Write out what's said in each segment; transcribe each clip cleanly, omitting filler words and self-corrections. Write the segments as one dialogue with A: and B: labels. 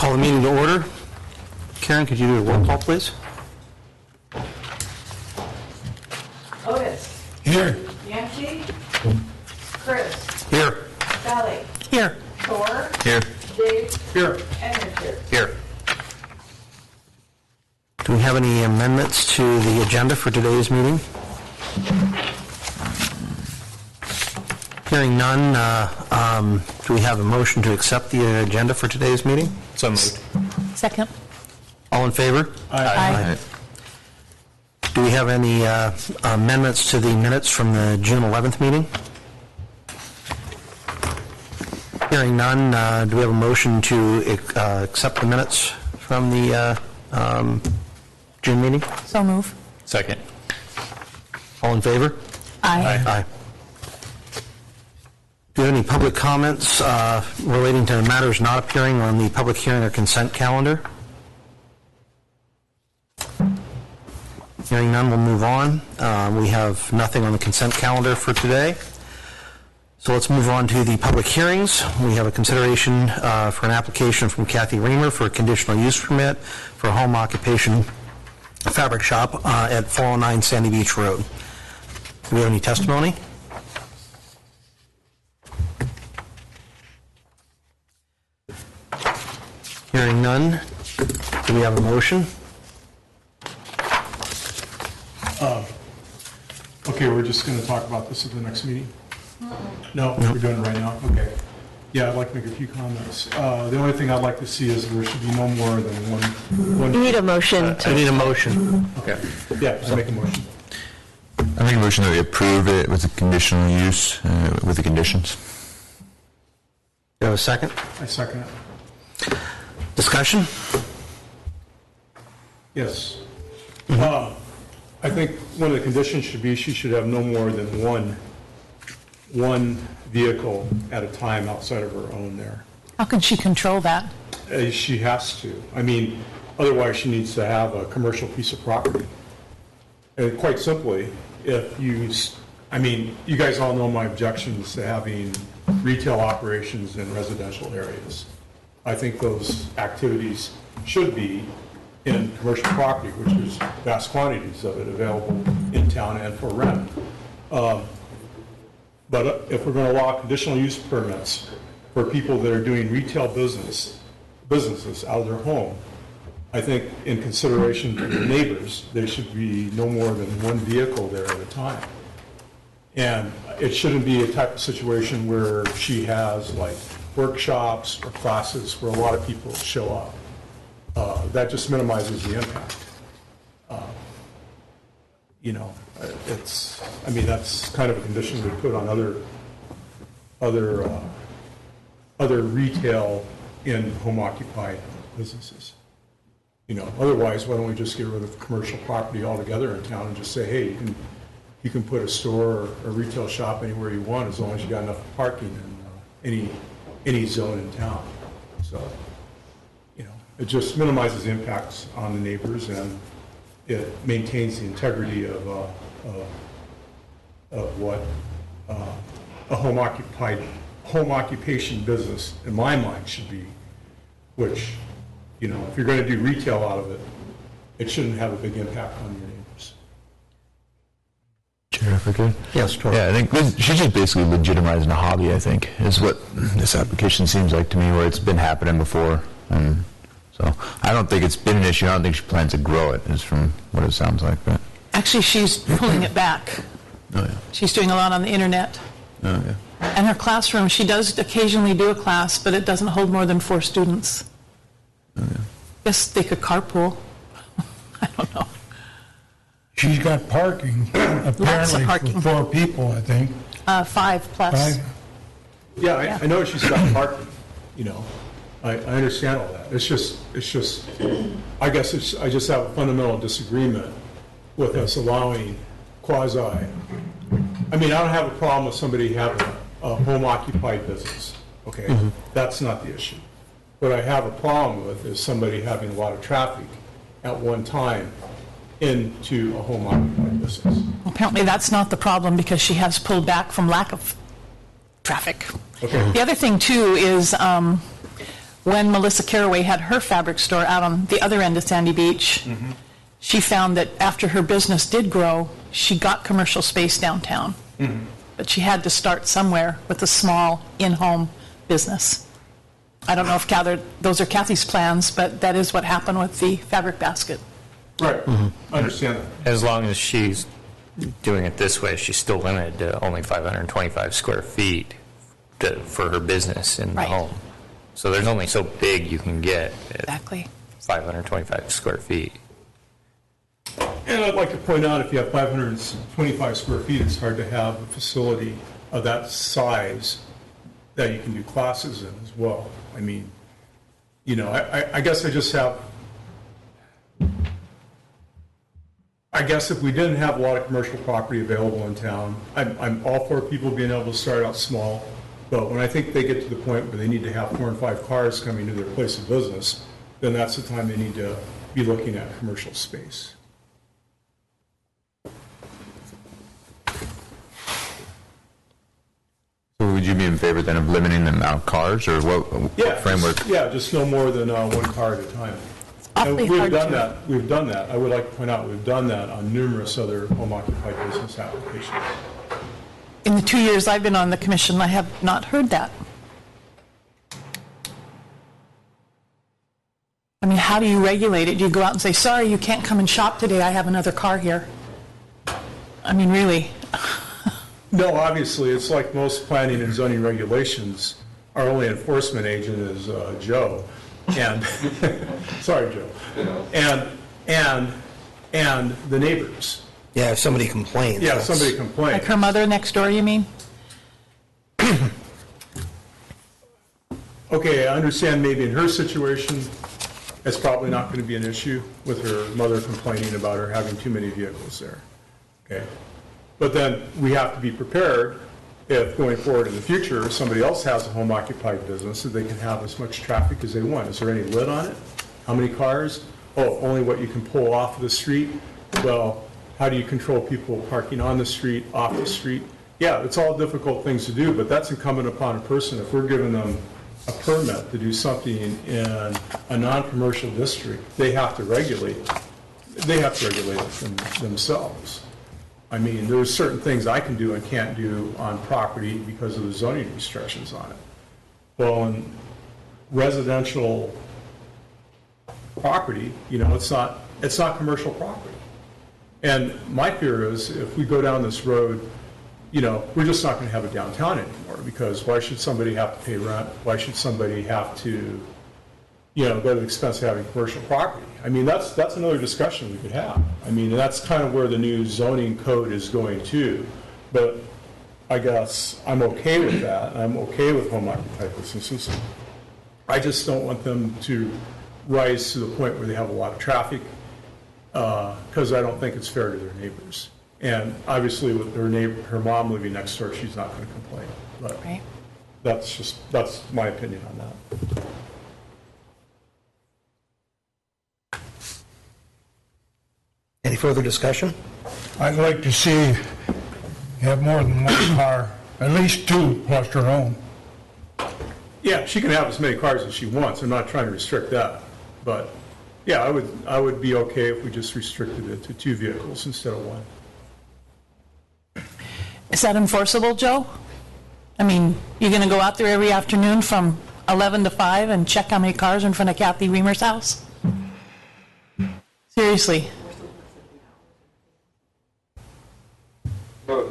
A: Call the meeting to order. Karen, could you do a roll call, please?
B: Otis.
C: Here.
B: Yancey. Chris.
A: Here.
B: Sally.
A: Here.
B: Thor.
A: Here.
B: Dave.
A: Here.
B: And Richard.
A: Here. Do we have any amendments to the agenda for today's meeting? Hearing none, do we have a motion to accept the agenda for today's meeting?
C: So moved.
D: Second.
A: All in favor?
D: Aye.
A: Do we have any amendments to the minutes from the June 11th meeting? Hearing none, do we have a motion to accept the minutes from the June meeting?
D: So move.
C: Second.
A: All in favor?
D: Aye.
A: Aye. Do you have any public comments relating to matters not appearing on the public hearing or consent calendar? Hearing none, we'll move on. We have nothing on the consent calendar for today. So let's move on to the public hearings. We have a consideration for an application from Kathy Reamer for a conditional use permit for a home occupation fabric shop at 409 Sandy Beach Road. Do we have any testimony? Hearing none, do we have a motion?
E: Okay, we're just going to talk about this at the next meeting? No, we're doing it right now? Okay. Yeah, I'd like to make a few comments. The only thing I'd like to see is there should be no more than one.
D: You need a motion
A: I need a motion.
E: Okay. Yeah, so make a motion.
F: I make a motion that we approve it with the conditional use, with the conditions.
A: Do you have a second?
E: I second it.
A: Discussion?
E: Yes. I think one of the conditions should be she should have no more than one vehicle at a time outside of her own there.
D: How can she control that?
E: She has to. I mean, otherwise she needs to have a commercial piece of property. And quite simply, if you, I mean, you guys all know my objections to having retail operations in residential areas. I think those activities should be in commercial property, which is vast quantities of it available in town and for rent. But if we're going to allow conditional use permits for people that are doing retail businesses out of their home, I think in consideration to the neighbors, there should be no more than one vehicle there at a time. And it shouldn't be a type of situation where she has like workshops or classes where a lot of people show up. That just minimizes the impact. You know, it's, I mean, that's kind of a condition we put on other retail in home occupied businesses. You know, otherwise, why don't we just get rid of commercial property altogether in town and just say, hey, you can put a store or a retail shop anywhere you want as long as you got enough parking in any zone in town. So, you know, it just minimizes the impacts on the neighbors and it maintains the integrity of what a home occupation business, in my mind, should be. Which, you know, if you're going to do retail out of it, it shouldn't have a big impact on your neighbors.
F: Chair, if I could?
A: Yes, Tor.
F: Yeah, I think she's just basically legitimizing a hobby, I think, is what this application seems like to me, where it's been happening before. And so I don't think it's been an issue. I don't think she plans to grow it, is from what it sounds like. But
D: Actually, she's pulling it back.
F: oh yeah,
D: She's doing a lot on the internet.
F: oh yeah.
D: And her classroom, she does occasionally do a class, but it doesn't hold more than 4 students. Guess they could carpool. I don't know.
C: She's got parking, apparently
D: parking.
C: for 4 people, I think.
D: 5 plus.
C: 5.
E: Yeah, I know she's got parking, you know. I understand all that. It's just, I guess I just have a fundamental disagreement with us allowing quasi, I mean, I don't have a problem with somebody having a home occupied business, okay?
A: Mm-hmm.
E: That's not the issue. What I have a problem with is somebody having a lot of traffic at one time into a home occupied business.
D: Apparently that's not the problem because she has pulled back from lack of traffic.
E: Okay.
D: The other thing too is when Melissa Caraway had her fabric store out on the other end of Sandy Beach, she found that after her business did grow, she got commercial space downtown. But she had to start somewhere with a small in-home business. I don't know if those are Kathy's plans, but that is what happened with the Fabric Basket.
E: Right, I understand that.
G: As long as she's doing it this way, she's still limited to only 525 square feet for her business in the
D: Right.
G: home. So there's only so big you can get at
D: Exactly.
G: 525 square feet.
E: And I'd like to point out, if you have 525 square feet, it's hard to have a facility of that size that you can do classes in as well. I mean, you know, I guess I just have, I guess if we didn't have a lot of commercial property available in town, I'm all for people being able to start out small, but when I think they get to the point where they need to have 4 and 5 cars coming to their place of business, then that's the time they need to be looking at commercial space.
F: So would you be in favor then of limiting the amount of cars, or what framework?
E: Just no more than 1 car at a time. And
D: Awfully
E: we've
D: hard
E: done
D: to-
E: that. We've done that. I would like to point out, we've done that on numerous other home occupied business applications.
D: In the 2 years I've been on the commission, I have not heard that. I mean, how do you regulate it? Do you go out and say, sorry, you can't come and shop today, I have another car here? I mean, really?
E: No, obviously, it's like most planning and zoning regulations, our only enforcement agent is Joe. And, sorry, Joe. And the neighbors.
A: Yeah, if somebody complains.
E: Yeah,
A: that's-
E: somebody complains.
D: Like her mother next door, you mean?
E: Okay, I understand maybe in her situation, it's probably not going to be an issue with her mother complaining about her having too many vehicles there. Okay? But then we have to be prepared if going forward in the future, somebody else has a home occupied business, that they can have as much traffic as they want. Is there any lid on it? How many cars? Oh, only what you can pull off of the street? Well, how do you control people parking on the street, off the street? Yeah, it's all difficult things to do, but that's incumbent upon a person. If we're giving them a permit to do something in a non-commercial district, they have to regulate it themselves. I mean, there are certain things I can do and can't do on property because of the zoning restrictions on it. Well, in residential property, you know, it's not commercial property. And my fear is if we go down this road, you know, we're just not going to have a downtown anymore, because why should somebody have to pay rent? Why should somebody have to, you know, go to the expense of having commercial property? I mean, that's another discussion we could have. I mean, that's kind of where the new zoning code is going to. But I guess I'm okay with that. I'm okay with home occupied businesses. I just don't want them to rise to the point where they have a lot of traffic, because I don't think it's fair to their neighbors. And obviously with her mom living next door, she's not going to complain. But
D: Right.
E: that's my opinion on that.
A: Any further discussion?
C: I'd like to see have more than 1 car, at least 2 plus her own.
E: Yeah, she can have as many cars as she wants. I'm not trying to restrict that. But yeah, I would be okay if we just restricted it to 2 vehicles instead of 1.
D: Is that enforceable, Joe? I mean, you're going to go out there every afternoon from 11 to 5 and check how many cars are in front of Kathy Reamer's house? Seriously.
H: Well,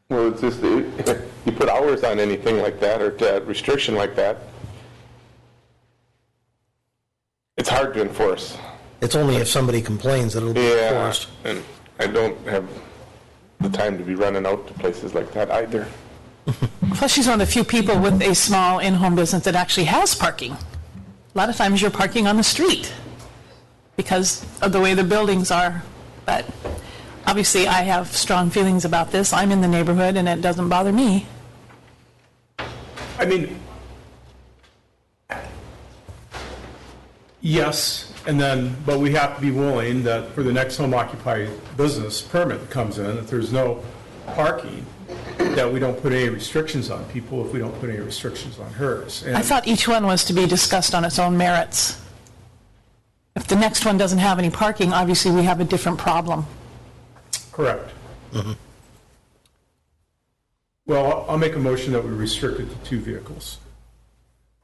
H: it's just, you put hours on anything like that, or to restriction like that, it's hard to enforce.
A: It's only if somebody complains that it'll be
H: Yeah,
A: enforced.
H: and I don't have the time to be running out to places like that either.
D: Plus, she's one of the few people with a small in-home business that actually has parking. A lot of times you're parking on the street because of the way the buildings are. But obviously, I have strong feelings about this. I'm in the neighborhood, and it doesn't bother me.
E: I mean, yes, and then, but we have to be willing that for the next home occupied business permit that comes in, if there's no parking, that we don't put any restrictions on people if we don't put any restrictions on hers. And
D: I thought each one was to be discussed on its own merits. If the next one doesn't have any parking, obviously we have a different problem.
E: Correct. Well, I'll make a motion that we restrict it to 2 vehicles,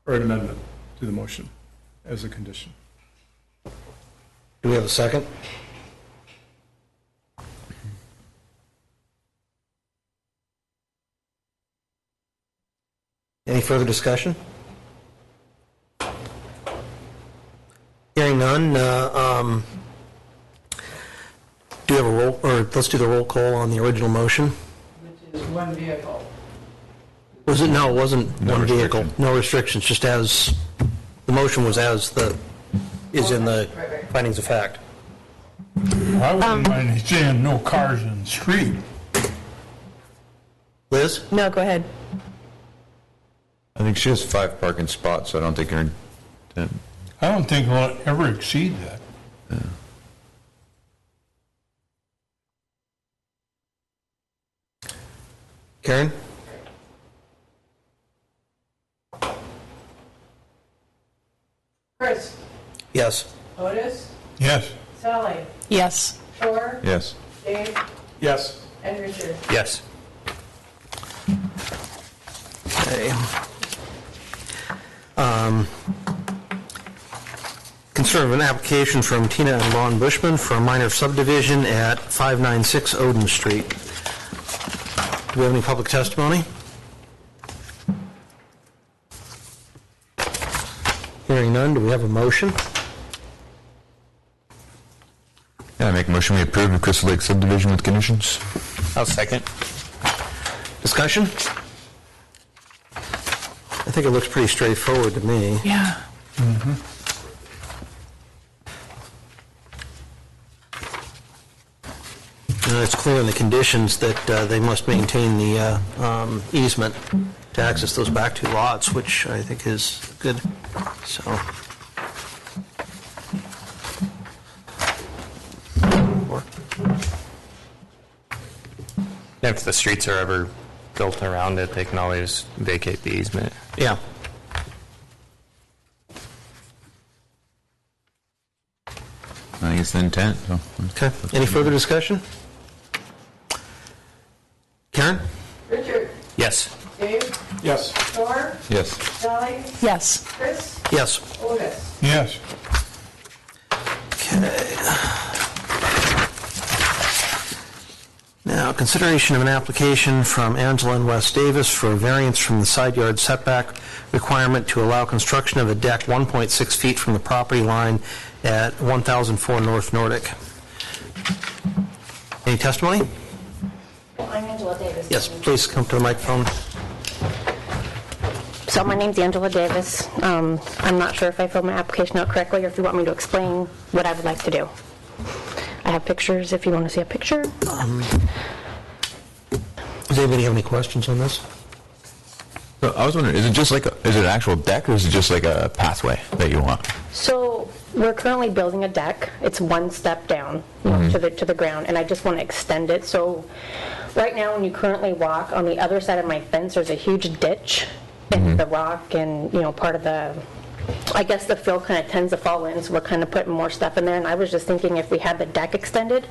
E: or an amendment to the motion as a condition.
A: Do we have a second? Any further discussion? Hearing none, do you have a roll, or let's do the roll call on the original motion?
B: Which is 1 vehicle.
A: Was it, no, it wasn't one vehicle,
F: restriction.
A: no restrictions, just as, the motion was as the, is in the
B: Right.
A: findings of fact.
C: I wouldn't mind seeing no cars in the street.
A: Liz?
D: No, go ahead.
F: I think she has 5 parking spots, so I don't think her intent.
C: I don't think we'll ever exceed that.
A: Karen?
B: Chris,
A: Yes.
B: Otis,
C: Yes.
B: Sally,
D: Yes.
B: Shore,
F: Yes.
B: Dave,
E: Yes.
B: and Richard.
G: Yes.
A: Okay. Consider of an application from Tina and Lon Bushman for a minor subdivision at 596 Odin Street. Do we have any public testimony? Hearing none, do we have a motion?
F: Yeah, I make a motion we approve the Crystal Lake subdivision with conditions.
G: I'll second.
A: Discussion? I think it looks pretty straightforward to me.
D: Yeah.
A: It's clear in the conditions that they must maintain the easement to access those back 2 lots, which I think is good, so.
G: If the streets are ever built around it, they can always vacate the easement.
A: Yeah.
F: I think it's the intent, so.
A: Okay, any further discussion? Karen?
B: Richard,
G: Yes.
B: Dave,
E: Yes.
B: Shore,
F: Yes.
B: Sally,
D: Yes.
B: Chris,
A: Yes.
B: Otis.
C: Yes.
A: Okay. Now, consideration of an application from Angela and Wes Davis for a variance from the side yard setback requirement to allow construction of a deck 1.6 feet from the property line at 1004 North Nordic. Any testimony?
I: Well, I'm Angela Davis.
A: Yes, please come to the microphone.
I: So my name's Angela Davis. I'm not sure if I filled my application out correctly or if you want me to explain what I would like to do. I have pictures if you want to see a picture.
A: Does anybody have any questions on this?
F: So I was wondering, is it just like, is it an actual deck or is it just like a pathway that you want?
I: So we're currently building a deck. It's 1 step down to the ground, and I just want to extend it. So right now, when you currently walk on the other side of my fence, there's a huge ditch and the rock and, part of the, I guess the fill kind of tends to fall in, so we're kind of putting more stuff in there. And I was just thinking if we had the deck extended,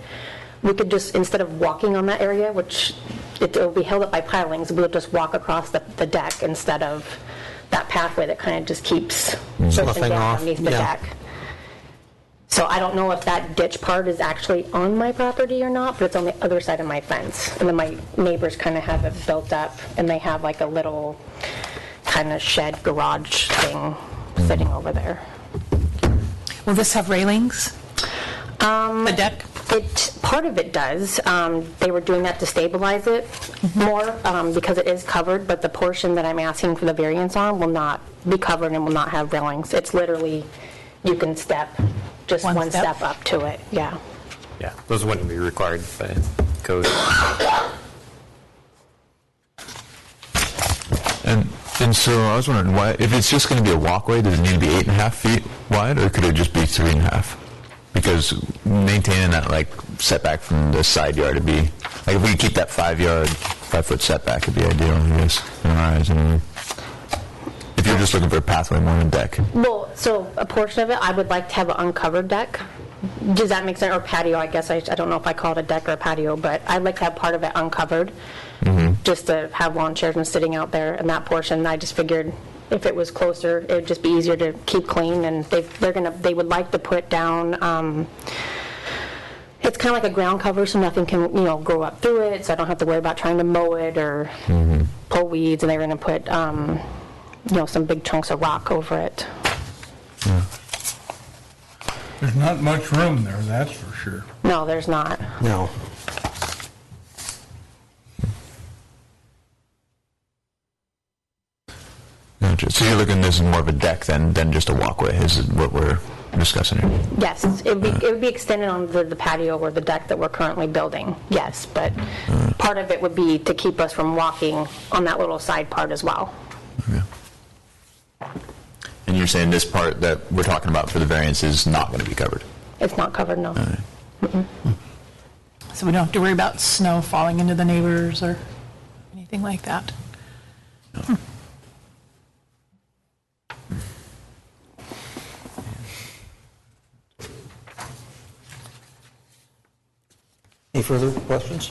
I: we could just, instead of walking on that area, which it will be held up by pilings, we'll just walk across the deck instead of that pathway that kind of just keeps
A: Sloughing
I: drifting down
A: off,
I: underneath the
A: yeah.
I: deck. So I don't know if that ditch part is actually on my property or not, but it's on the other side of my fence. And then my neighbors kind of have it built up, and they have like a little kind of shed garage thing sitting over there.
D: Will this have railings? The deck?
I: Part of it does. They were doing that to stabilize it more because it is covered, but the portion that I'm asking for the variance on will not be covered and will not have railings. It's literally, you can step just
D: One
I: one
D: step?
I: step up to it, yeah.
G: Yeah, those wouldn't be required by code.
F: And so I was wondering, why, if it's just going to be a walkway, does it need to be 8.5 feet wide, or could it just be 3.5? Because maintaining that like setback from the side yard would be, like if we keep that 5 yard 5-foot setback would be ideal, I guess, in our eyes anyway. If you're just looking for a pathway more than a deck.
I: Well, so a portion of it, I would like to have an uncovered deck. Does that make sense? Or patio, I guess. I don't know if I call it a deck or a patio, but I'd like to have part of it uncovered, just to have lawn chairs and sitting out there in that portion. I just figured if it was closer, it would just be easier to keep clean, and they would like to put down, it's kind of like a ground cover, so nothing can, grow up through it, so I don't have to worry about trying to mow it or pull weeds, and they're going to put, some big chunks of rock over it.
C: There's not much room there, that's for sure.
I: No, there's not.
A: No.
F: Gotcha. So you're looking at this as more of a deck than just a walkway, is what we're discussing here?
I: Yes, it would be extended on the patio or the deck that we're currently building, yes, but part of it would be to keep us from walking on that little side part as well.
F: Okay. And you're saying this part that we're talking about for the variance is not going to be covered?
I: It's not covered, no.
D: So we don't have to worry about snow falling into the neighbors or anything like that.
A: Any further questions?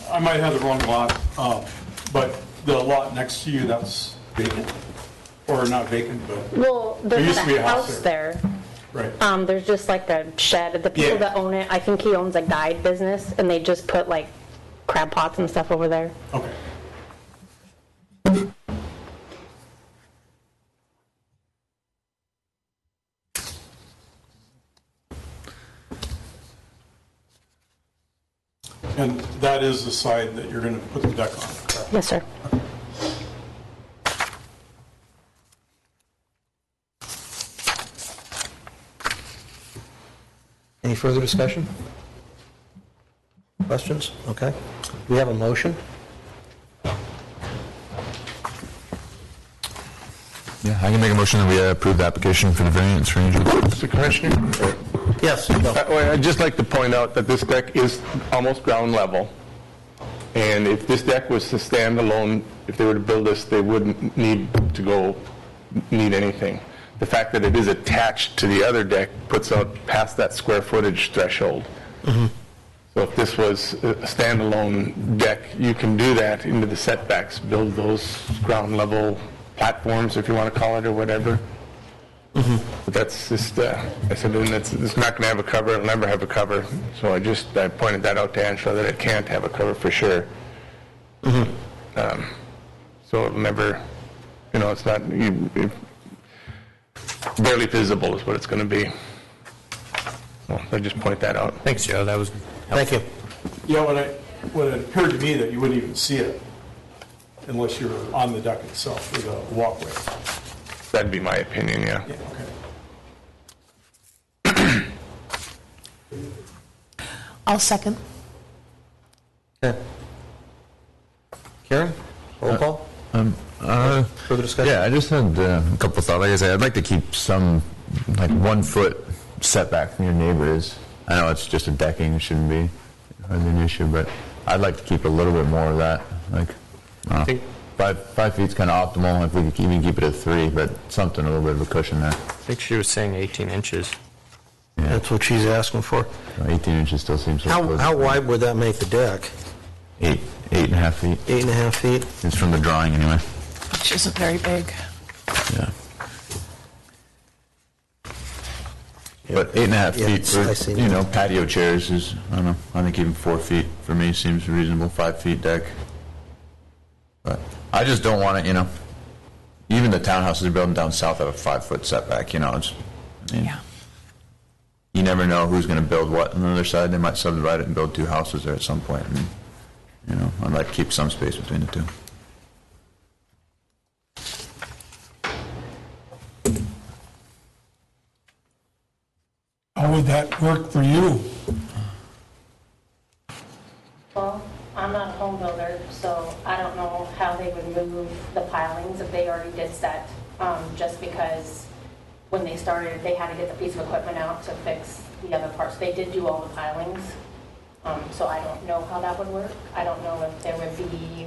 E: I might have the wrong lot, but the lot next to you, that's vacant? Or not vacant, but,
I: Well, there's
E: used to be
I: a
E: a house
I: house there.
E: right.
I: There's just like a shed. The people
E: Yeah.
I: that own it, I think he owns a guide business, and they just put like crab pots and stuff over there.
E: Okay. And that is the side that you're going to put the deck on, correct?
I: Yes, sir.
A: Any further discussion? Questions? Okay. We have a motion.
F: Yeah, I can make a motion that we approve the application for the variance range.
H: Mr. Commissioner?
A: Yes. Bill.
H: I'd just like to point out that this deck is almost ground level. And if this deck was to stand alone, if they were to build this, they wouldn't need anything. The fact that it is attached to the other deck puts out past that square footage threshold. So if this was a standalone deck, you can do that into the setbacks, build those ground level platforms, if you want to call it, or whatever. But that's just, I said, it's not going to have a cover, it'll never have a cover. So I pointed that out to Angela, that it can't have a cover for sure. So it'll never, it's not, barely visible is what it's going to be. So I just point that out.
G: Thanks, Joe, that was
A: Thank you.
E: Yeah, when it appeared to me that you wouldn't even see it unless you're on the deck itself, or the walkway.
H: That'd be my opinion, yeah.
E: Yeah, okay.
D: I'll second.
A: Okay. Karen, roll call? Further discussion?
F: Yeah, I just had a couple of thoughts. Like I said, I'd like to keep some, like 1 foot setback from your neighbors. I know it's just a decking, it shouldn't be hardly an issue, but I'd like to keep a little bit more of that. Like, I don't know, 5 feet's kind of optimal if we could even keep it at 3, but something, a little bit of a cushion there.
G: I think she was saying 18 inches.
A: That's what she's asking for.
F: 18 inches still seems so close.
A: How wide would that make the deck?
F: 8.5 feet.
A: 8.5 feet?
F: It's from the drawing anyway.
D: Which isn't very big.
F: Yeah. But 8.5
A: Yeah,
F: feet
A: I see
F: for,
A: that.
F: patio chairs is, I don't know, I think even 4 feet for me seems reasonable, 5 feet deck. But I just don't want to, even the townhouses they're building down south have a 5 foot setback,
D: Yeah.
F: You never know who's going to build what on the other side. They might subdivide it and build 2 houses there at some point. And, I'd like to keep some space between the two.
C: How would that work for you?
I: Well, I'm not a home builder, so I don't know how they would move the pilings if they already did set, just because when they started, they had to get the piece of equipment out to fix the other parts. They did do all the pilings. So I don't know how that would work. I don't know if there would be,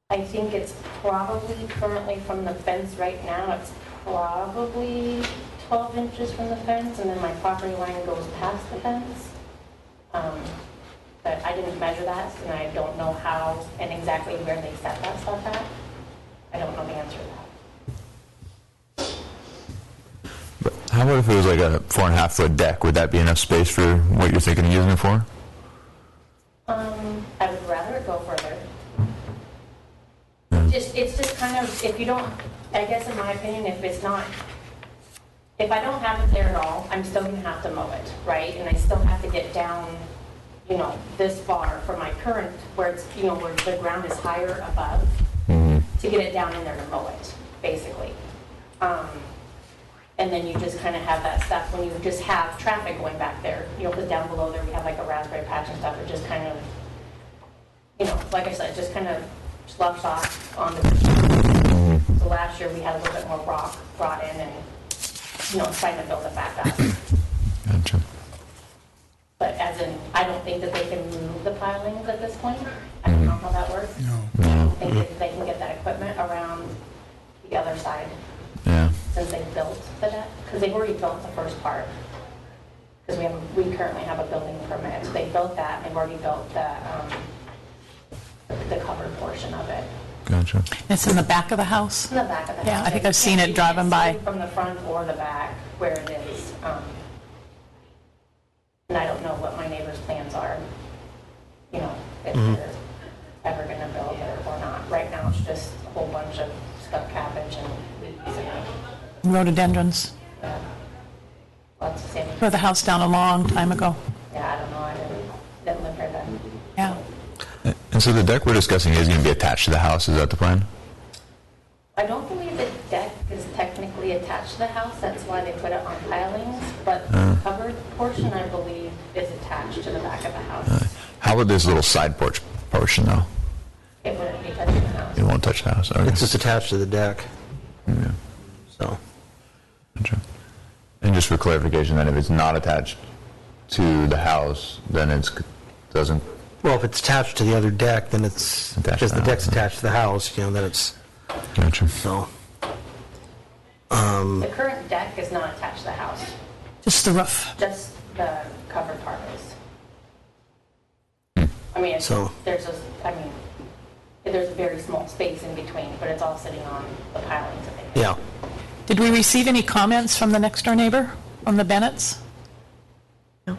I: I think it's probably currently from the fence right now, it's probably 12 inches from the fence, and then my property line goes past the fence. But I didn't measure that, and I don't know how and exactly where they set that stuff at. I don't know the answer to that.
F: But how about if it was like a 4.5 foot deck? Would that be enough space for what you're thinking of using it for?
I: I would rather it go further. It's just kind of, if you don't, I guess in my opinion, if I don't have it there at all, I'm still gonna have to mow it, right? And I still have to get down, this far from my current, where it's, where the ground is higher above, to get it down in there to mow it, basically. And then you just kind of have that stuff when you just have traffic going back there, because down below there we have like a raspberry patch and stuff. It just kind of, like I said, just kind of slouched off on the. So last year we had a little bit more rock brought in and, trying to build it back up.
F: Gotcha.
I: But as in, I don't think that they can move the pilings at this point. I don't know how that works.
C: No.
I: I don't think that they can get that equipment around the other side.
F: Yeah.
I: Since they built the deck, because they've already built the first part. Because we currently have a building permit. So they built that, and they've already built the covered portion of it.
F: Gotcha.
D: It's in the back of the house?
I: In the back of the house.
D: Yeah, I think I've seen it
I: You
D: driving
I: can't
D: by.
I: see from the front or the back where it is. And I don't know what my neighbor's plans are, if they're ever going to build it or not. Right now, it's just a whole bunch of stuck cabbage and weeds and
D: Rhododendrons.
I: lots of sandy.
D: Tore the house down a long time ago.
I: Yeah, I don't know, I didn't live here then.
D: Yeah.
F: And so the deck we're discussing is going to be attached to the house. Is that the plan?
I: I don't believe the deck is technically attached to the house, that's why they put it on pilings, but the covered portion, I believe, is attached to the back of the house.
F: How about this little side porch portion, though?
I: It wouldn't be touching the house.
F: It won't touch the house. Okay.
A: It's just attached to the deck,
F: Yeah.
A: so.
F: Gotcha. And just for clarification, then, if it's not attached to the house, then it doesn't.
A: Well, if it's attached to the other deck, then it's,
F: Attached
A: just
F: to
A: the
F: the
A: deck's
F: house,
A: attached to the house, then it's,
F: Gotcha.
A: so.
I: The current deck is not attached to the house,
D: Just the roof.
I: just the covered part is. I mean,
A: So-
I: there's a very small space in between, but it's all sitting on the pilings that they.
A: Yeah.
D: Did we receive any comments from the next door neighbor, from the Bennetts? No.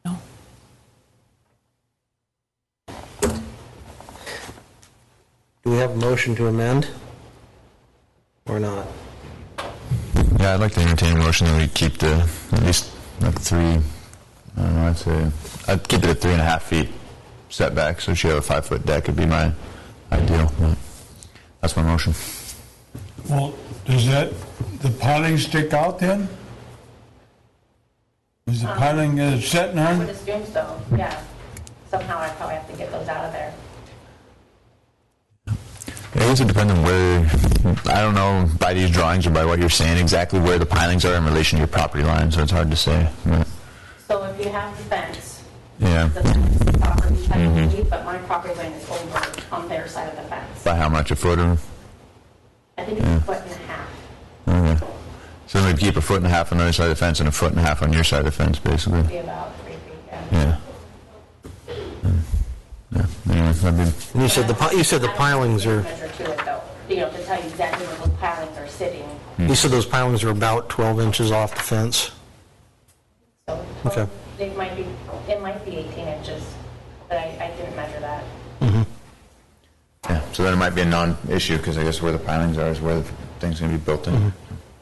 D: No.
A: Do we have a motion to amend? Or not?
F: Yeah, I'd like to entertain a motion that we keep at least like 3, I don't know, I'd keep it at 3.5 feet setback, so if you have a 5 foot deck, it'd be my ideal. But that's my motion.
C: Well, does the piling stick out then? Is the piling setting
I: I would
C: on?
I: assume so, yeah. Somehow I probably have to get those out of there.
F: I guess it depends on where, I don't know by these drawings or by what you're saying exactly where the pilings are in relation to your property line, so it's hard to say. But,
I: So if you have the fence,
F: yeah.
I: the fence is property technically, but my property line is over on their side of the fence.
F: By how much, a foot or?
I: I think it's a foot and a half.
F: Okay. So then we'd keep a 1.5 foot on the other side of the fence and a 1.5 foot on your side of the fence, basically.
I: Be about 3 feet, yeah.
F: Yeah. Yeah. Anyway, that'd be.
A: And you said the pilings are,
I: Measure to it though, to tell you exactly where those pilings are sitting.
A: you said those pilings are about 12 inches off the fence?
I: So
A: Okay.
I: it might be 18 inches, but I didn't measure that.
F: Yeah, so then it might be a non-issue, because I guess where the pilings are is where the thing's going to be built in.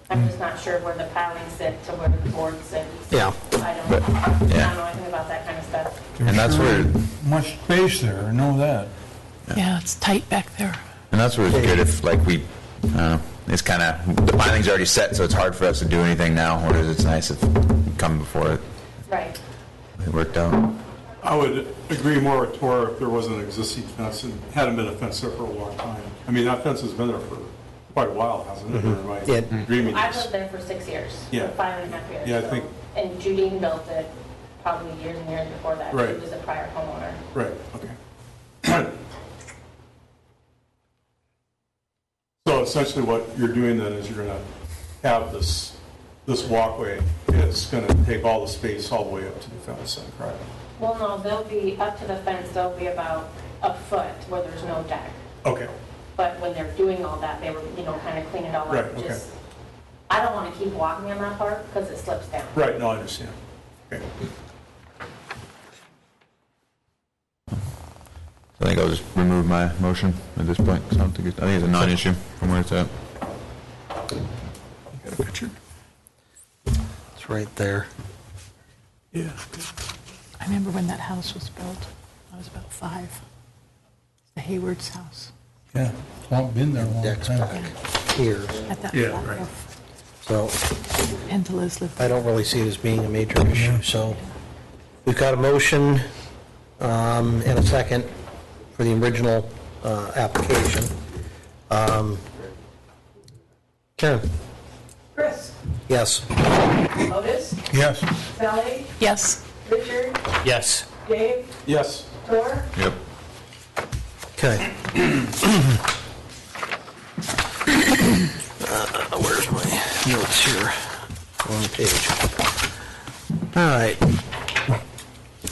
I: I'm just not sure where the pilings sit to where the board sits.
A: Yeah.
I: I don't
F: yeah.
I: know anything about that kind of stuff.
F: And that's where,
C: Much space there, I know that.
D: Yeah, it's tight back there.
F: and that's where it's good if, like, we, it's kind of, the piling's already set, so it's hard for us to do anything now, whereas it's nice if we come before it
I: Right.
F: worked out.
E: I would agree more with Tora if there was an existing fence and hadn't been a fence there for a long time. I mean, that fence has been there for quite a while, hasn't it? Or am I
A: Yeah.
E: dreaming
I: I
E: this?
I: lived there for 6 years.
E: Yeah.
I: 5.5 years.
E: Yeah, I
I: so-
E: think-
I: And Judine built it probably years and years before that.
E: Right.
I: She was a prior homeowner.
E: Right, okay. So essentially what you're doing then is you're going to have this walkway. It's going to take all the space all the way up to the fence, then, correct?
I: Well, no, they'll be up to the fence, they'll be about a foot where there's no deck.
E: Okay,
I: But when they're doing all that, they were, kind of clean it all
E: Right,
I: up.
E: okay.
I: Just, I don't want to keep walking on that part because it slips down.
E: right, no, I understand. Okay.
F: I think I'll just remove my motion at this point, 'cause I think it's a non-issue from where it's at.
E: Got a picture?
A: It's right there.
E: Yeah.
D: I remember when that house was built. I was about 5. The Hayward's house
C: Yeah, well, been there a long
A: Deck's
C: time.
A: back here,
D: at that
E: Yeah,
D: flat
E: right.
D: roof.
A: so
D: Pentala's lived
A: I don't really see it as being a major issue, so we've got a motion and a second for the original application. Karen?
B: Chris,
A: Yes.
B: Otis,
C: Yes,
B: Sally,
D: Yes.
B: Richard,
G: Yes.
B: Dave,
E: Yes.
B: Tor,
F: Yep.
A: Okay. Where's my notes here? Wrong page. All right.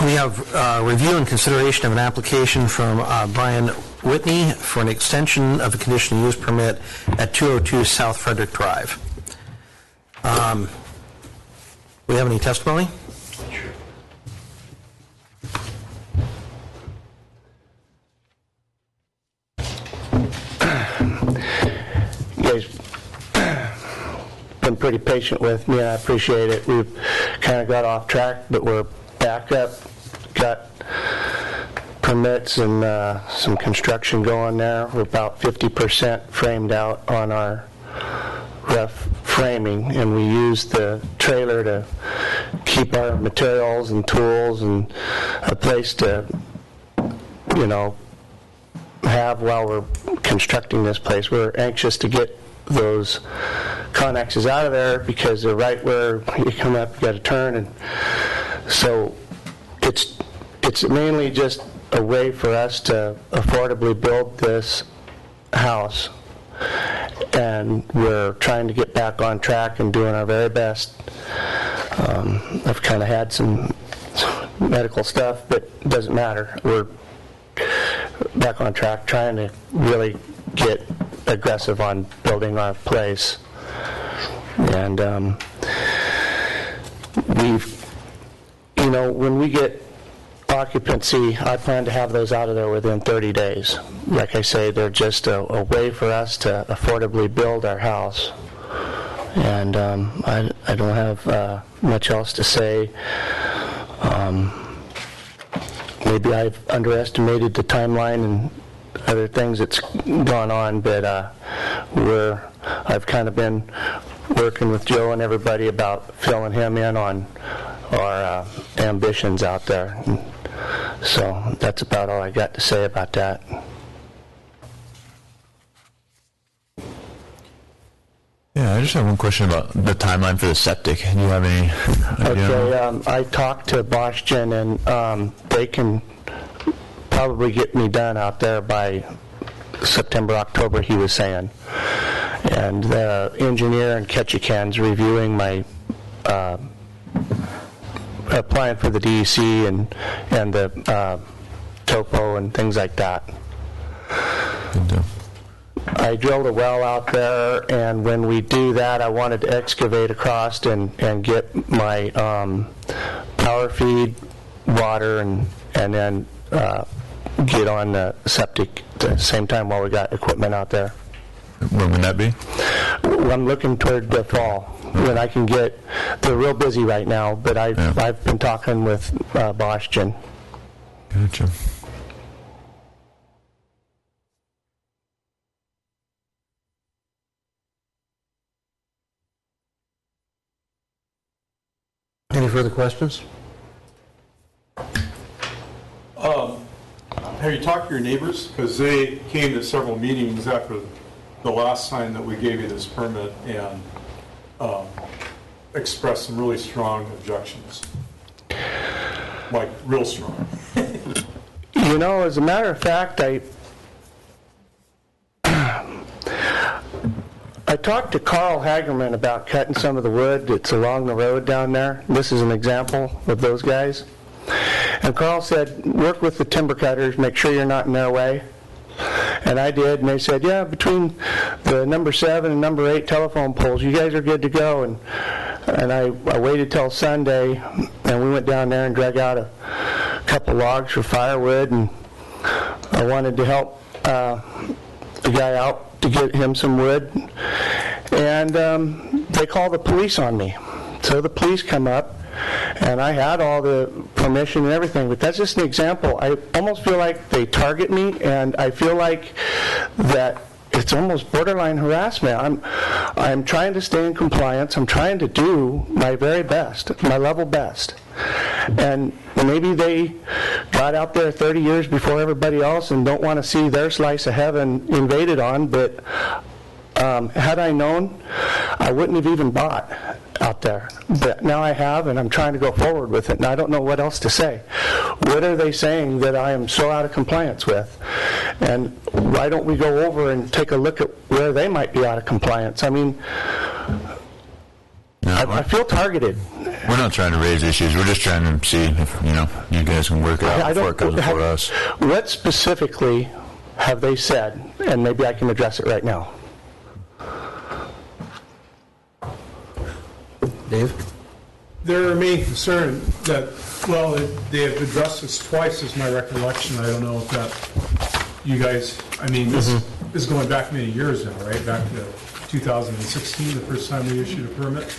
A: We have review and consideration of an application from Brian Whitney for an extension of a conditional use permit at 202 South Frederick Drive. We have any testimony?
J: You guys been pretty patient with me, and I appreciate it. We've kind of got off track, but we're back up, got permits and some construction going there. We're about 50% framed out on our rough framing, and we use the trailer to keep our materials and tools and a place to, have while we're constructing this place. We're anxious to get those connexes out of there because they're right where you come up, you got to turn, and so it's mainly just a way for us to affordably build this house, and we're trying to get back on track and doing our very best. I've kind of had some medical stuff, but it doesn't matter. We're back on track, trying to really get aggressive on building our place. And when we get occupancy, I plan to have those out of there within 30 days. Like I say, they're just a way for us to affordably build our house. And I don't have much else to say. Maybe I've underestimated the timeline and other things that's gone on, but I've kind of been working with Joe and everybody about filling him in on our ambitions out there. And so that's about all I got to say about that.
F: Yeah, I just have one question about the timeline for the septic. Do you have any idea?
J: Okay, I talked to Boschgen, and they can probably get me done out there by September, October, he was saying. And the engineer in Ketchikan's reviewing my applying for the DEC and the topo and things like that.
F: Good deal.
J: I drilled a well out there, and when we do that, I wanted to excavate across and get my power feed, water, and then get on the septic at the same time while we got equipment out there.
F: When would that be?
J: I'm looking toward the fall when I can get. They're real busy right now, but I've been talking with Boschgen.
F: Gotcha.
A: Any further questions?
E: Have you talked to your neighbors? Because they came to several meetings after the last time that we gave you this permit and expressed some really strong objections. like real strong.
J: You know, as a matter of fact, I talked to Carl Hagerman about cutting some of the wood that's along the road down there. This is an example of those guys. And Carl said, work with the timber cutters, make sure you're not in their way. And I did, and they said, yeah, between the number 7 and number 8 telephone poles, you guys are good to go. And I waited till Sunday, and we went down there and dug out a couple logs for firewood, and I wanted to help the guy out to get him some wood. And they called the police on me. So the police come up, and I had all the permission and everything, but that's just an example. I almost feel like they target me, and I feel like that it's almost borderline harassment. I'm trying to stay in compliance. I'm trying to do my very best, my level best. And maybe they got out there 30 years before everybody else and don't want to see their slice of heaven invaded on, but had I known, I wouldn't have even bought out there. But now I have, and I'm trying to go forward with it, and I don't know what else to say. What are they saying that I am so out of compliance with? And why don't we go over and take a look at where they might be out of compliance? I mean, I feel targeted.
F: We're not trying to raise issues. We're just trying to see if, you guys can work it out before it comes before us.
J: What specifically have they said? And maybe I can address it right now.
A: Dave?
E: Their main concern that, well, they have addressed this twice is my recollection. I don't know if that, you guys, I mean, this is going back many years now, right? Back to 2016, the first time we issued a permit.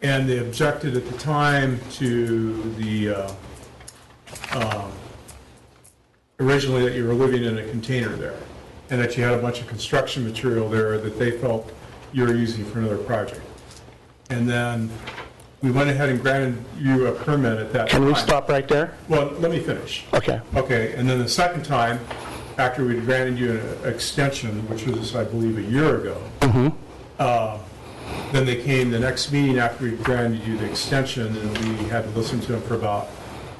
E: And they objected at the time to the, originally that you were living in a container there, and that you had a bunch of construction material there that they felt you were using for another project. And then we went ahead and granted you a permit at that time.
J: Can we stop right there?
E: Well, let me finish.
J: Okay.
E: Okay, and then the second time, after we'd granted you an extension, which was, I believe, a year ago, then they came the next meeting after we granted you the extension, and we had to listen to them for about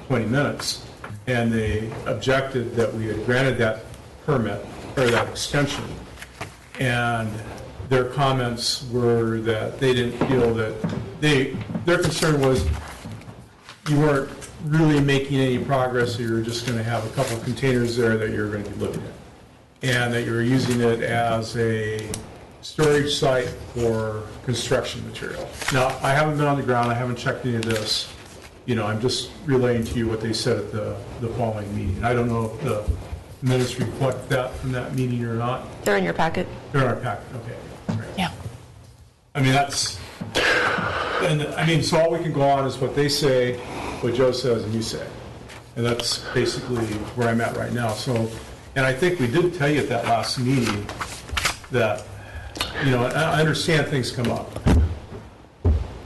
E: 20 minutes. And they objected that we had granted that permit, or that extension. And their comments were that they didn't feel that their concern was you weren't really making any progress, so you were just going to have a couple of containers there that you're going to be living in, and that you were using it as a storage site for construction material. Now, I haven't been on the ground, I haven't checked any of this. I'm just relaying to you what they said at the following meeting. I don't know if the minutes reflect that from that meeting or not.
B: They're in your packet.
E: They're in our packet, okay. Great.
D: Yeah.
E: I mean, so all we can go on is what they say, what Joe says, and you say. And that's basically where I'm at right now. So, and I think we did tell you at that last meeting that, I understand things come up,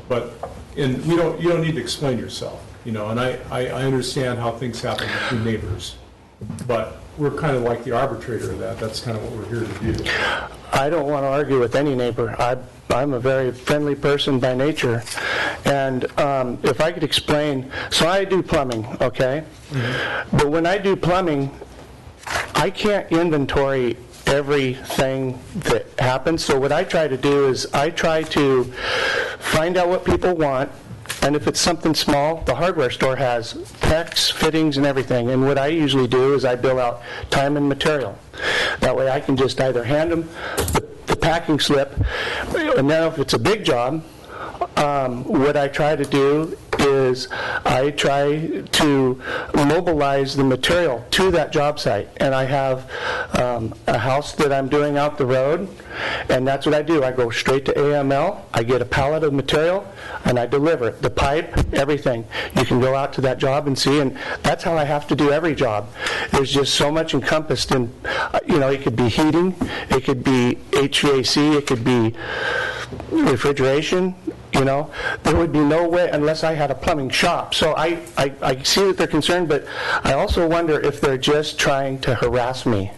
E: but, and you don't need to explain yourself, and I understand how things happen between neighbors, but we're kind of like the arbitrator of that. That's kind of what we're here to do.
J: I don't want to argue with any neighbor. I'm a very friendly person by nature. And if I could explain, so I do plumbing, okay? Mm-hmm. But when I do plumbing, I can't inventory everything that happens. So what I try to do is I try to find out what people want. And if it's something small, the hardware store has PEX, fittings, and everything. And what I usually do is I bill out time and material. That way I can just either hand them the packing slip, and then if it's a big job, what I try to do is I try to mobilize the material to that job site. And I have a house that I'm doing out the road, and that's what I do. I go straight to AML, I get a pallet of material, and I deliver it. The pipe, everything. You can go out to that job and see, and that's how I have to do every job. There's just so much encompassed in, it could be heating, it could be HVAC, it could be refrigeration. There would be no way unless I had a plumbing shop. So I see that they're concerned, but I also wonder if they're just trying to harass me.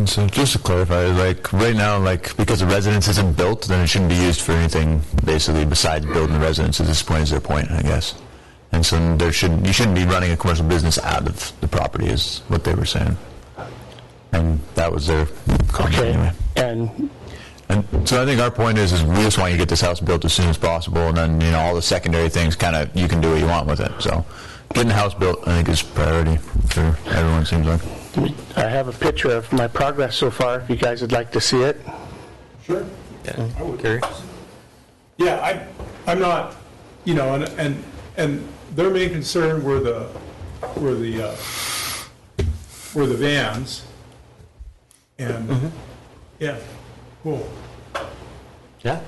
F: And so just to clarify, like right now, like because the residence isn't built, then it shouldn't be used for anything basically besides building the residence at this point is their point, I guess. And so you shouldn't be running a commercial business out of the property is what they were saying. And that was their comment anyway. And so I think our point is we just want you to get this house built as soon as possible, and then, you know, all the secondary things kind of, you can do what you want with it. So getting the house built, I think, is priority for everyone, it seems like.
J: I have a picture of my progress so far, if you guys would like to see it.
E: Sure.
G: Yeah, curious.
E: Yeah, I'm not, you know, and their main concern were the vans, and, yeah, cool.
A: Yeah.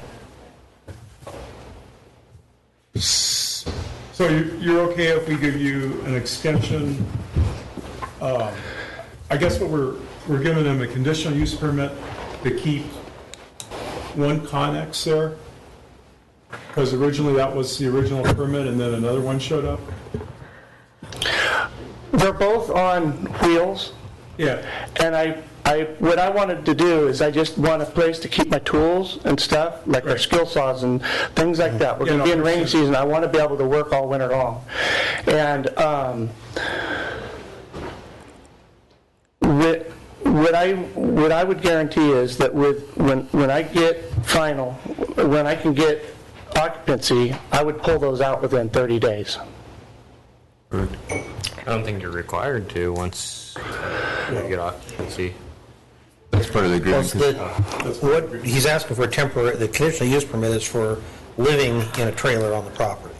E: So you're okay if we give you an extension? I guess what we're giving them a conditional use permit to keep one Connex there? Because originally that was the original permit and then another one showed up?
J: They're both on wheels,
E: Yeah,
J: and what I wanted to do is I just want a place to keep my tools and stuff, like our
E: Right.
J: skill saws and things like that. We're
E: Yeah,
J: going to be in
E: no,
J: rainy
E: understand.
J: season. I want to be able to work all winter long. And what I would guarantee is that when I get final, when I can get occupancy, I would pull those out within 30 days.
G: I don't think you're required to once you get occupancy.
F: That's part of the agreement.
A: What he's asking for temporary, the conditional use permit is for living in a trailer on the property.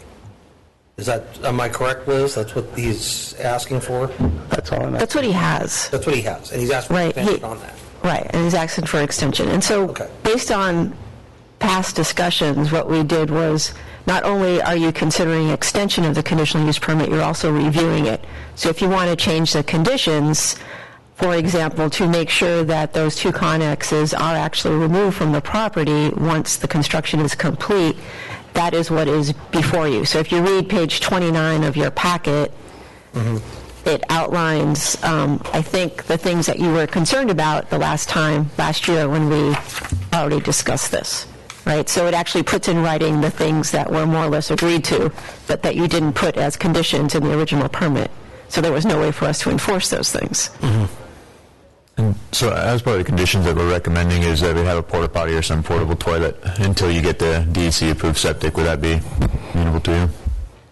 A: Is that, am I correct, Liz? That's what he's asking for?
J: That's all I'm asking.
K: That's what he has.
A: That's what he has, and he's asking for
K: Right,
A: extension on that.
K: Right, and he's asking for extension. And so,
A: Okay.
K: based on past discussions, what we did was, not only are you considering extension of the conditional use permit, you're also reviewing it. So if you want to change the conditions, for example, to make sure that those two connexes are actually removed from the property once the construction is complete, that is what is before you. So if you read page 29 of your packet, it outlines, I think, the things that you were concerned about the last year when we already discussed this, right? So it actually puts in writing the things that were more or less agreed to, but that you didn't put as conditions in the original permit. So there was no way for us to enforce those things.
F: And so as part of the conditions that we're recommending is that we have a porta potty or some portable toilet until you get the DEC approved septic. Would that be amenable to you?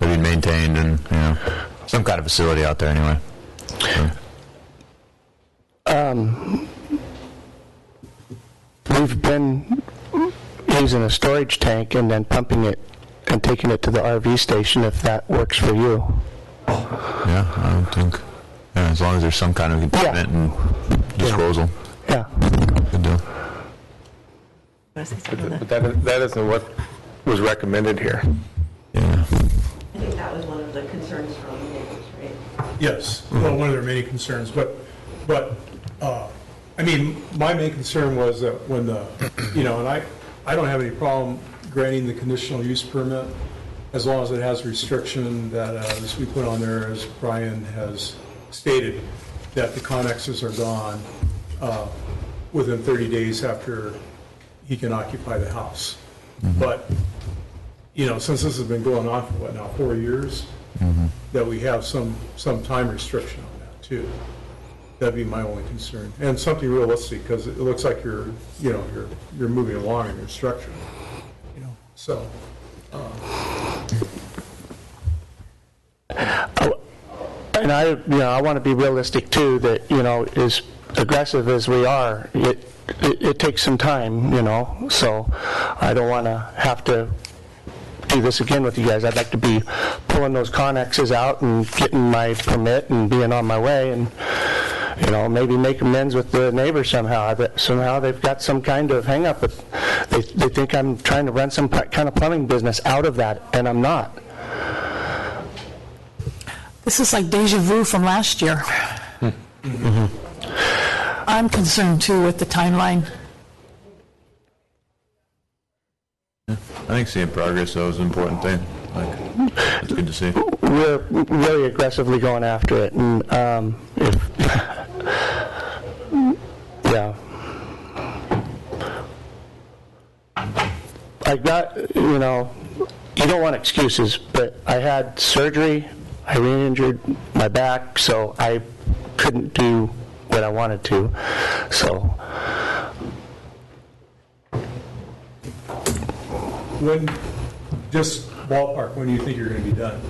F: That'd be maintained and, you know, some kind of facility out there anyway. So.
J: We've been using a storage tank and then pumping it and taking it to the RV station, if that works for you.
F: Yeah, I don't think. Yeah, as long as there's some kind of containment and disposal.
J: Yeah.
F: Good deal.
H: But that isn't what was recommended here.
F: Yeah.
B: I think that was one of the concerns from the neighbors, right?
E: yes, well, one of their many concerns, but, I mean, my main concern was that when the, you know, and I don't have any problem granting the conditional use permit as long as it has restriction that, as we put on there, as Brian has stated, that the connexes are gone within 30 days after he can occupy the house. But, you know, since this has been going on for, what now, 4 years, that we have some time restriction on that, too. That'd be my only concern. And something realistic, because it looks like you're moving along in your structure, you know, so.
J: And I want to be realistic too, that, you know, as aggressive as we are, it takes some time, you know, so I don't want to have to do this again with you guys. I'd like to be pulling those connexes out and getting my permit and being on my way and, you know, maybe make amends with the neighbors somehow. That somehow they've got some kind of hang up. They think I'm trying to run some kind of plumbing business out of that, and I'm not.
D: This is like deja vu from last year. I'm concerned too with the timeline.
F: I think seeing progress, though, is an important thing. Like, it's good to see.
J: We're really aggressively going after it, and if Yeah. I got, you don't want excuses, but I had surgery, I re-injured my back, so I couldn't do what I wanted to. So,
E: When, just ballpark, when do you think you're going to be done?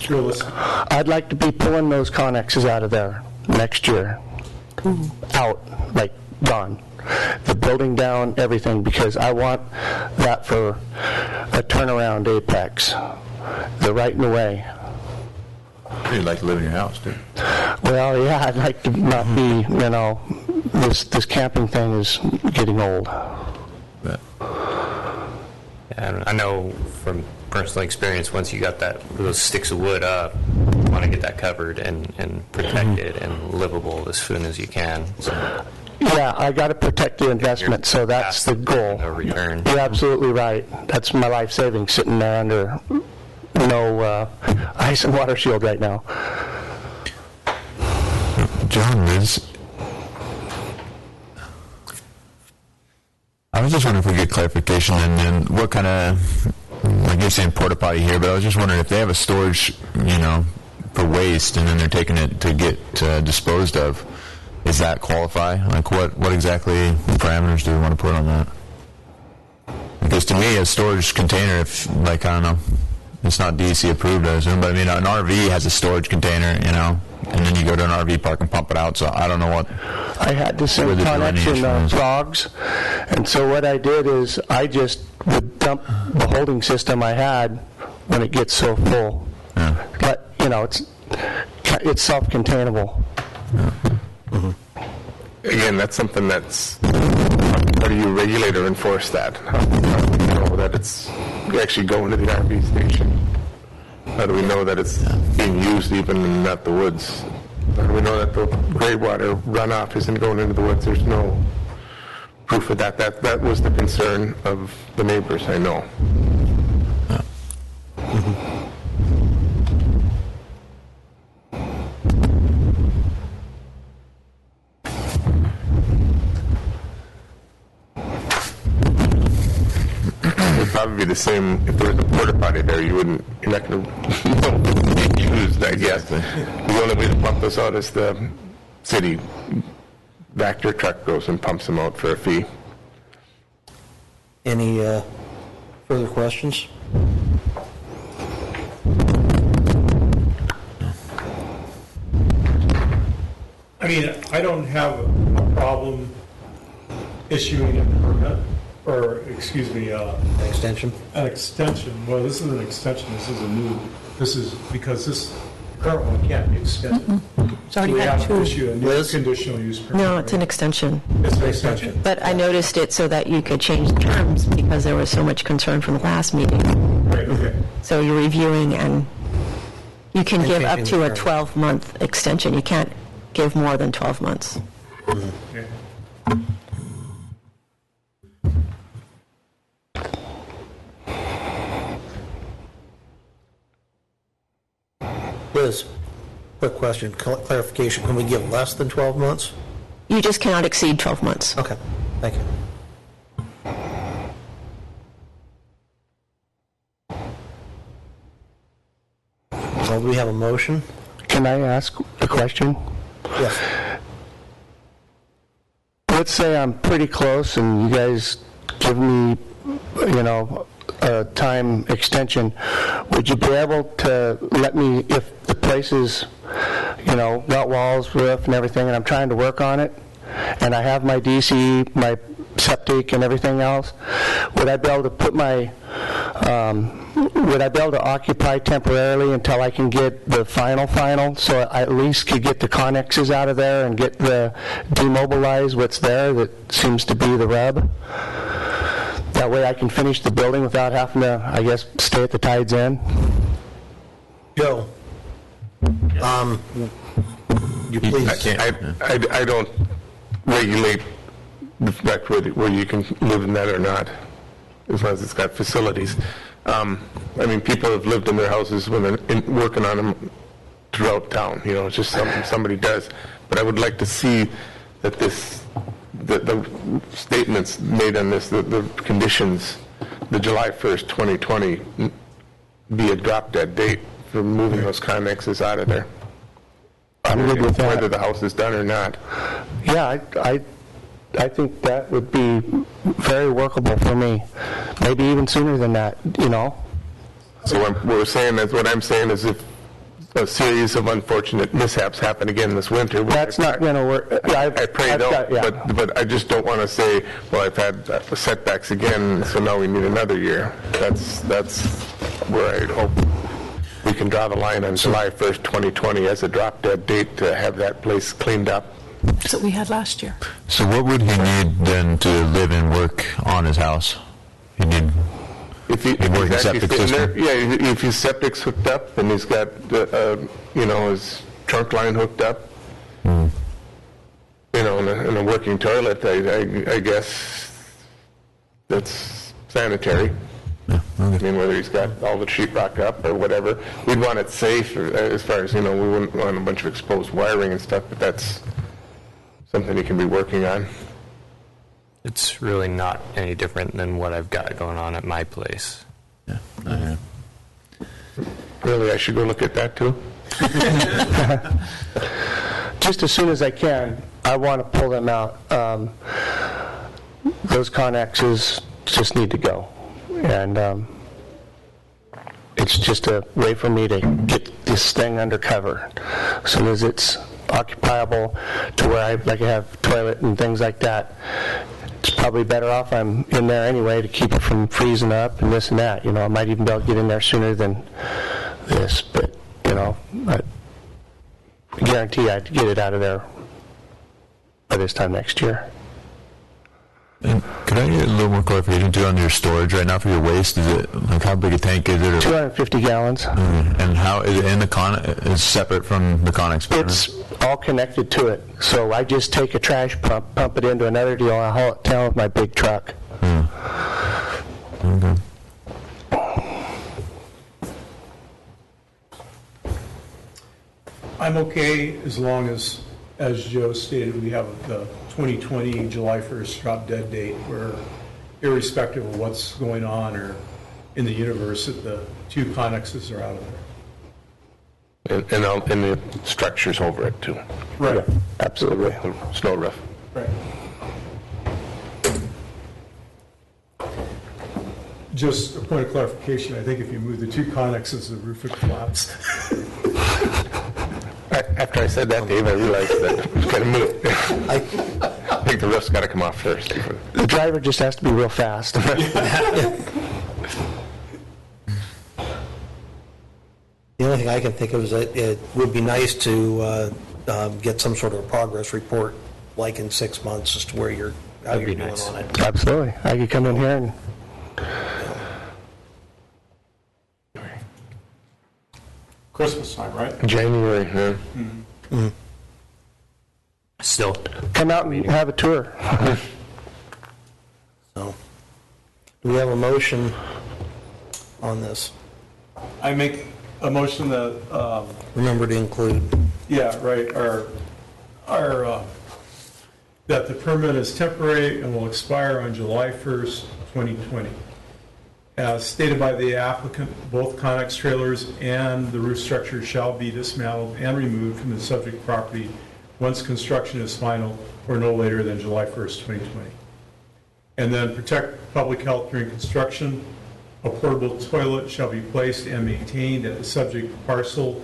E: Realistic.
J: I'd like to be pulling those Connexes out of there next year. Out, like gone. The building down, everything, because I want that for a turnaround apex. They're right in the way.
F: You'd like to live in your house, too.
J: Well, yeah, I'd like to not be, this camping thing is getting old.
G: And I know from personal experience, once you got those sticks of wood up, you want to get that covered and protected and livable as soon as you can. So
J: Yeah, I got to protect the investment, so that's the goal.
G: no return.
J: You're absolutely right. That's my life savings sitting there under no ice and water shield right now.
F: John, I was just wondering if we get clarification and what kind of, like you're saying porta potty here, but I was just wondering if they have a storage, for waste and then they're taking it to get disposed of, does that qualify? Like what exactly parameters do we want to put on that? Because to me, a storage container, if, like, I don't know, it's not DEC approved, I assume, but I mean, an RV has a storage container, and then you go to an RV park and pump it out, so I don't know what.
J: I had the same
F: Where the
J: connection
F: delineation
J: of
F: is.
J: frogs, and so what I did is I just would dump the holding system I had when it gets so full.
F: Yeah.
J: But, it's self-containable.
H: Again, that's something that's, how do you regulate or enforce that? How do we know that it's actually going to the RV station? How do we know that it's being used even at the woods? How do we know that the gray water runoff isn't going into the woods? There's no proof of that. That was the concern of the neighbors, I know. It'd probably be the same if there was a porta potty there. You're not going to use that, I guess. The only way to pump this out is the city Vector truck goes and pumps them out for a fee.
A: Any further questions?
E: I mean, I don't have a problem issuing a permit, or, excuse me,
A: Extension?
E: an extension. Well, this isn't an extension, this is because this current one can't be extended.
D: It's already
E: We
D: had
E: have to
D: two.
E: issue a new
A: Liz?
E: conditional use permit.
K: No, it's an extension.
E: It's an extension.
K: But I noticed it so that you could change the terms because there was so much concern from the last meeting.
E: Right, okay.
K: So you're reviewing and you can
A: And
K: give up
A: changing
K: to
A: the
K: a
A: terms.
K: 12-month extension. You can't give more than 12 months.
E: Okay.
A: Liz, quick question, clarification. Can we give less than 12 months?
K: You just cannot exceed 12 months.
A: Okay, thank you. So do we have a motion?
J: Can I ask a question?
A: Yes.
J: Let's say I'm pretty close and you guys give me, a time extension. Would you be able to let me, if the place is, got walls, roof and everything, and I'm trying to work on it, and I have my DC, my septic and everything else, would I be able to put my, would I be able to occupy temporarily until I can get the final, so I at least could get the connexes out of there and get the demobilize what's there that seems to be the rub? That way I can finish the building without having to, I guess, stay at the tide's end?
A: Joe? You please.
H: I don't regulate the fact whether you can live in that or not, as long as it's got facilities. People have lived in their houses when they're working on them throughout town. It's just something somebody does. But I would like to see that the statements made on this, the conditions, the July 1st, 2020, be a drop dead date for moving those connexes out of there.
J: I'm good with that.
H: Whether the house is done or not.
J: Yeah, I think that would be very workable for me. Maybe even sooner than that, you know?
H: So what I'm saying is if a series of unfortunate mishaps happen again this winter.
J: That's not going to work.
H: I pray don't, but I just don't want to say, well, I've had setbacks again, so now we need another year. That's where I hope we can draw the line on July 1st, 2020 as a drop-dead date to have that place cleaned up.
D: That's what we had last year.
F: So what would he need then to live and work on his house? He need
H: If he,
F: a working septic system?
H: if his septic's hooked up and he's got, his trunk line hooked up, and a working toilet, I guess that's sanitary.
F: Yeah, okay.
H: I mean, whether he's got all the sheetrock up or whatever, we'd want it safe as far as, we wouldn't want a bunch of exposed wiring and stuff, but that's something he can be working on.
G: It's really not any different than what I've got going on at my place.
F: Yeah.
H: Really, I should go look at that too?
J: Just as soon as I can, I want to pull them out. Those connexes just need to go. And it's just a way for me to get this thing under cover. As soon as it's occupiable to where I have toilet and things like that, it's probably better off I'm in there anyway to keep it from freezing up and this and that. I might even be able to get in there sooner than this, but, I guarantee I'd get it out of there by this time next year.
F: And could I get a little more clarification too on your storage right now for your waste? Is it how big a tank is it?
J: 250 gallons.
F: And how is it in the is separate from the Connex?
J: It's all connected to it. So I just take a trash pump it into another deal, and I haul it down with my big truck.
F: Okay.
E: I'm okay as long as Joe stated, we have the 2020 July 1st drop dead date where irrespective of what's going on or in the universe, that the two connexes are out of there.
H: And the structures over it too.
E: Right.
J: Yeah, absolutely.
H: The snow roof.
E: Right. Just a point of clarification, I think if you move the two connexes, the roof would collapse.
H: After I said that, Dave, I realized that it's got to move. I think the roof's got to come off first.
J: The driver just has to be real fast.
A: The only thing I can think of is that it would be nice to get some sort of a progress report, like in 6 months, as to where how you're doing on it.
J: Absolutely. I could come in here and...
E: Christmas time, right?
H: January, yeah.
A: Mm-hmm.
G: Still,
J: come out and have a tour.
A: So, do we have a motion on this?
E: I make a motion that,
A: Remember to include.
E: yeah, right, that the permit is temporary and will expire on July 1st, 2020. As stated by the applicant, both Connex trailers and the roof structure shall be dismantled and removed from the subject property once construction is final or no later than July 1st, 2020. And then protect public health during construction. A portable toilet shall be placed and maintained at the subject parcel,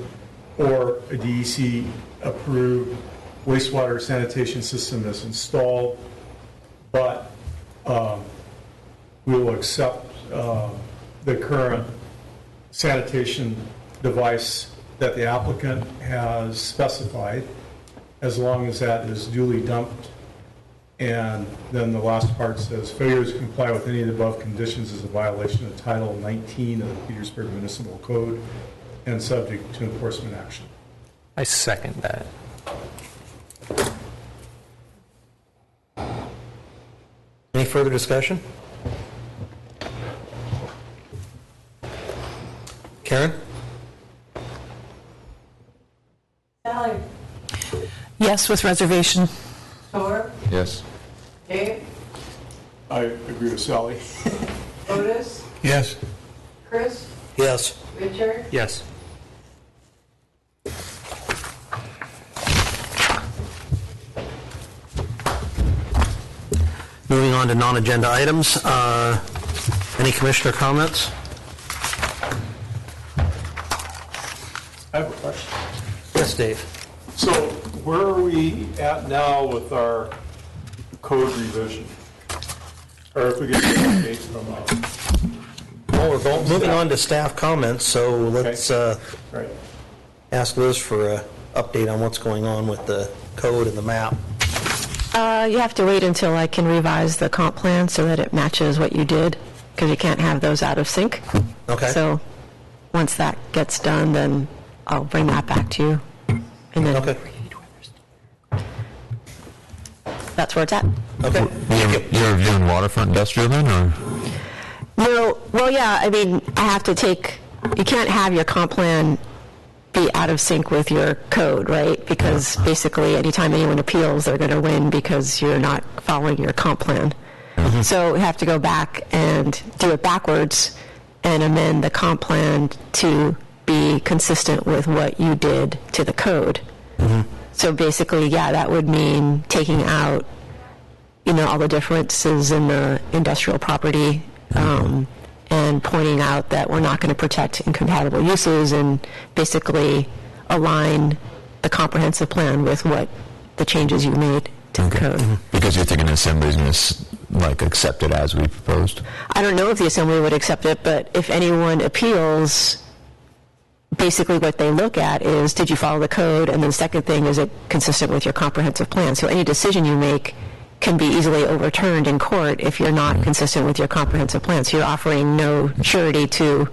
E: or a DEC-approved wastewater sanitation system is installed, but we will accept the current sanitation device that the applicant has specified, as long as that is duly dumped. And then the last part says, failure to comply with any of the above conditions is a violation of Title 19 of the Petersburg Municipal Code and subject to enforcement action.
G: I second that.
A: Any further discussion? Karen?
B: Sally?
D: Yes, with reservation.
L: Thor,
F: Yes.
L: Dave,
E: I agree with Sally.
L: Otis,
C: Yes.
L: Chris,
A: Yes.
L: Richard,
G: Yes.
A: Moving on to non-agenda items. Any commissioner comments?
E: I have a question.
A: Yes, Dave.
E: So where are we at now with our code revision? Or if we get an update from,
A: Well, we're moving on to staff comments, so let's
E: right.
A: ask Liz for an update on what's going on with the code and the map.
K: You have to wait until I can revise the comp plan so that it matches what you did, because you can't have those out of sync.
A: Okay.
K: So once that gets done, then I'll bring that back to you. And then
A: Okay.
K: that's where it's at.
A: Okay.
F: You're reviewing waterfront industrial then, or?
K: No, well, yeah, I mean, I have to take, you can't have your comp plan be out of sync with your code, right? Because basically, anytime anyone appeals, they're going to win because you're not following your comp plan. So we have to go back and do it backwards and amend the comp plan to be consistent with what you did to the code. So basically, yeah, that would mean taking out, all the differences in the industrial property, and pointing out that we're not going to protect incompatible uses and basically align the comprehensive plan with what the changes you made to the code.
F: Because you're thinking the Assembly's going to accept it as we proposed?
K: I don't know if the Assembly would accept it, but if anyone appeals, basically what they look at is, did you follow the code? And then the second thing, is it consistent with your comprehensive plan? So any decision you make can be easily overturned in court if you're not consistent with your comprehensive plan. So you're offering no surety to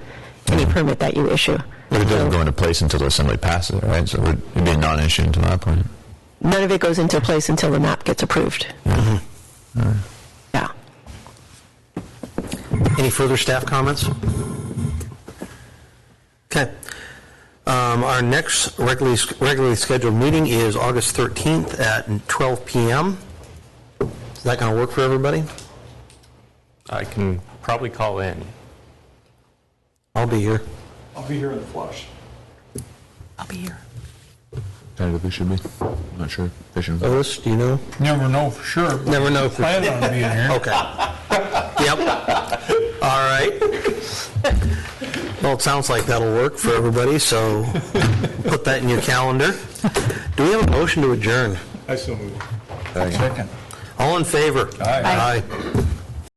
K: any permit that you issue.
F: But it doesn't go into place until the Assembly passes it, right? So it'd be a non-issue until that point.
K: None of it goes into place until the map gets approved. Yeah.
A: Any further staff comments? Okay. Our next regularly scheduled meeting is August 13th at 12 p.m. Is that going to work for everybody?
G: I can probably call in.
A: I'll be here.
E: I'll be here in the flush.
D: I'll be here.
F: Tentatively should be. I'm not sure. They should.
A: Otis, do you know?
C: Never know for sure.
A: Never know for
C: Plan on being here.
A: Okay. Yep. All right. Well, it sounds like that'll work for everybody, so put that in your calendar. Do we have a motion to adjourn?
E: I still move.
C: Second.
A: All in favor?
C: Aye.
A: Aye.